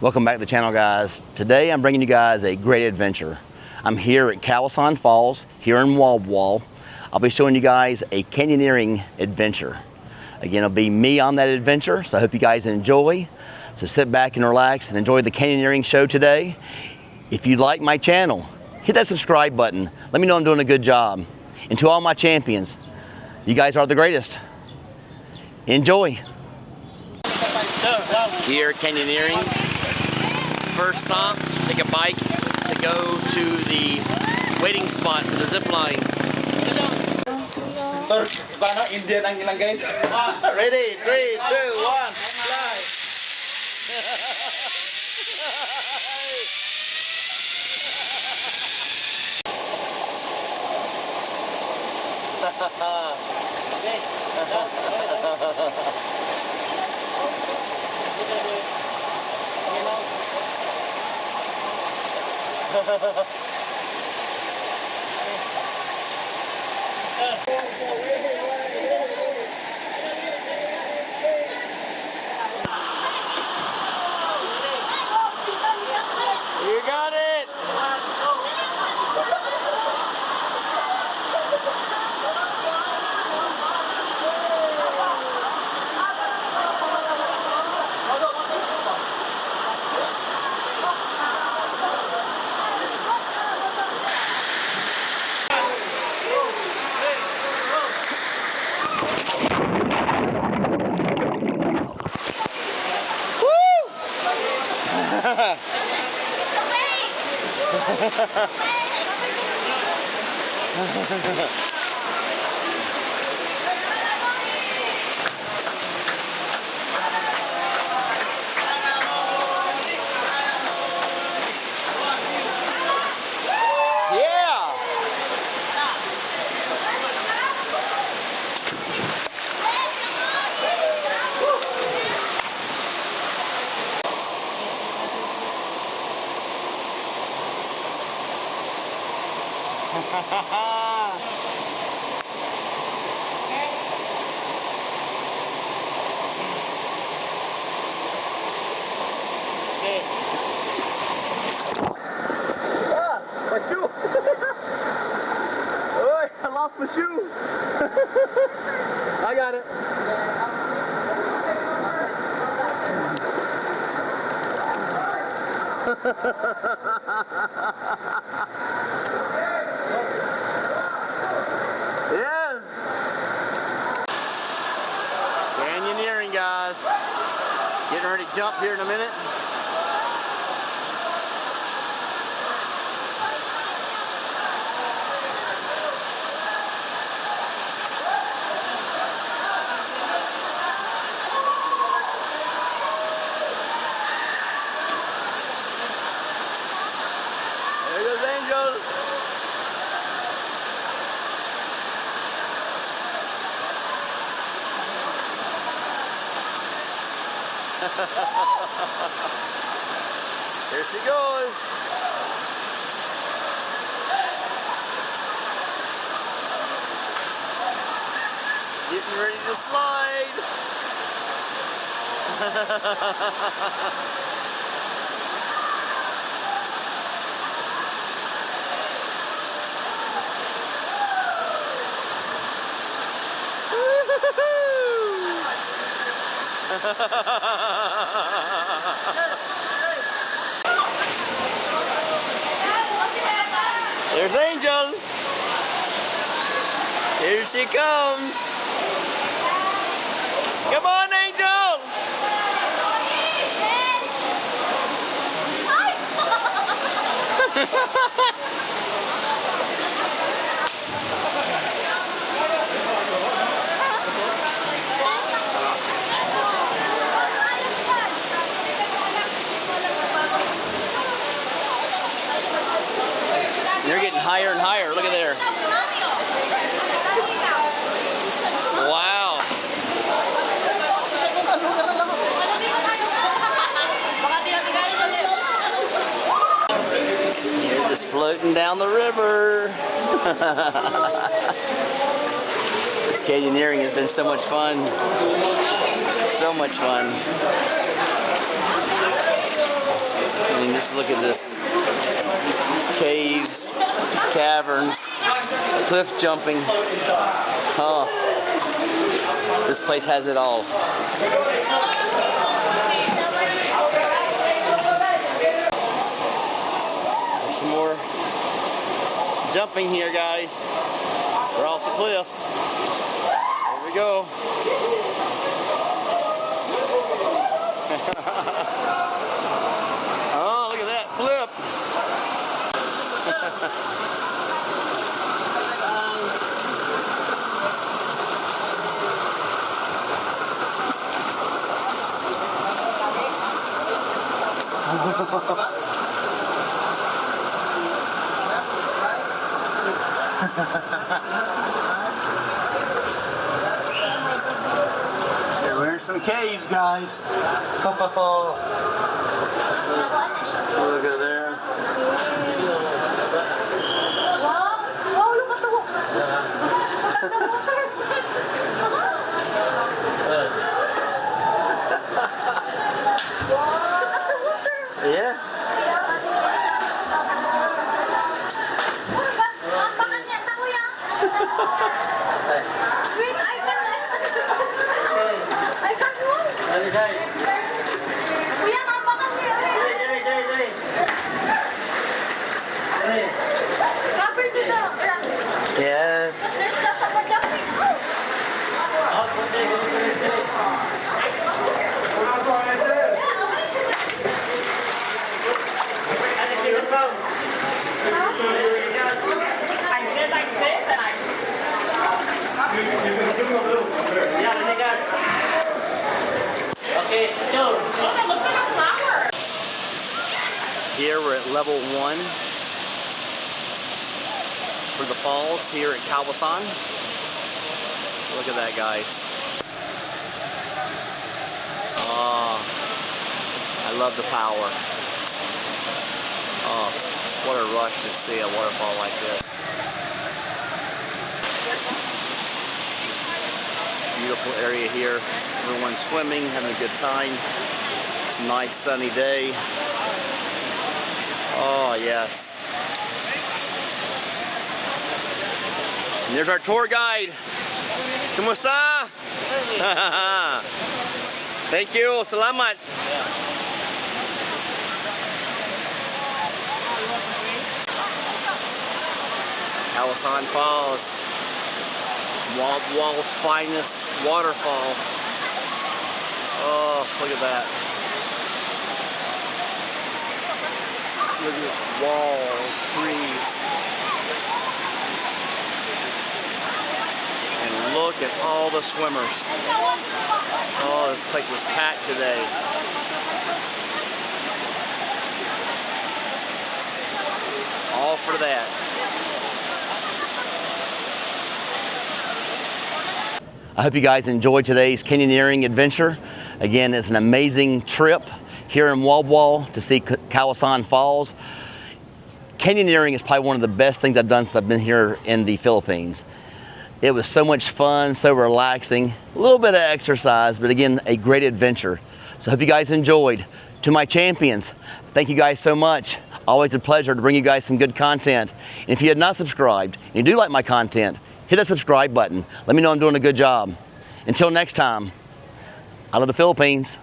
Welcome back to the channel, guys. Today I'm bringing you guys a great adventure. I'm here at Kawasan Falls here in Walla Walla. I'll be showing you guys a canyoneering adventure. Again, it'll be me on that adventure, so I hope you guys enjoy. So sit back and relax and enjoy the canyoneering show today. If you like my channel, hit that subscribe button. Let me know I'm doing a good job. And to all my champions, you guys are the greatest. Enjoy. Here at Canyoneering, first stop, take a bike to go to the waiting spot for the zipline. Ready, 3, 2, 1, fly! You got it! My shoe! Oh, I lost my shoe! I got it! Yes! Canyoneering, guys. Getting ready to jump here in a minute. There goes Angel. Here she goes. Getting ready to slide. There's Angel. Here she comes. Come on, Angel. You're getting higher and higher. Look at there. Wow. You're just floating down the river. This canyoneering has been so much fun. So much fun. look at this. Caves, caverns, cliff jumping. Oh, this place has it all. There's some more jumping here, guys. We're off the cliffs. Here we go. Oh, look at that flip. We're in some caves, guys. Look at there. Wow, look at the water. Look at the water. Yes. Wait, I can't move. Kuya, mampakan niya. Cover dito. Yes. There's just a jumping. Here we're at level 1 for the falls here at Kawasan. Look at that, guys. Oh, I love the power. Oh, what a rush to see a waterfall like this. Beautiful area here. Everyone's swimming, having a good time. It's a nice sunny day. Oh, yes. And there's our tour guide. ¿Cómo está? Thank you. Salamat. Kawasan Falls. Wall's finest waterfall. Oh, look at that. Look at this wall, trees. And look at all the swimmers. Oh, this place is packed today. All for that. I hope you guys enjoyed today's canyoneering adventure. Again, it's an amazing trip here in Wall to see Kawasan Falls. Canyoneering is probably one of the best things I've done since I've been here in the Philippines. It was so much fun, so relaxing, a little bit of exercise, but again, a great adventure. So I hope you guys enjoyed. To my champions, thank you guys so much. Always a pleasure to bring you guys some good content. And if you had not subscribed, and you do like my content, hit that subscribe button. Let me know I'm doing a good job. Until next time, I love the Philippines.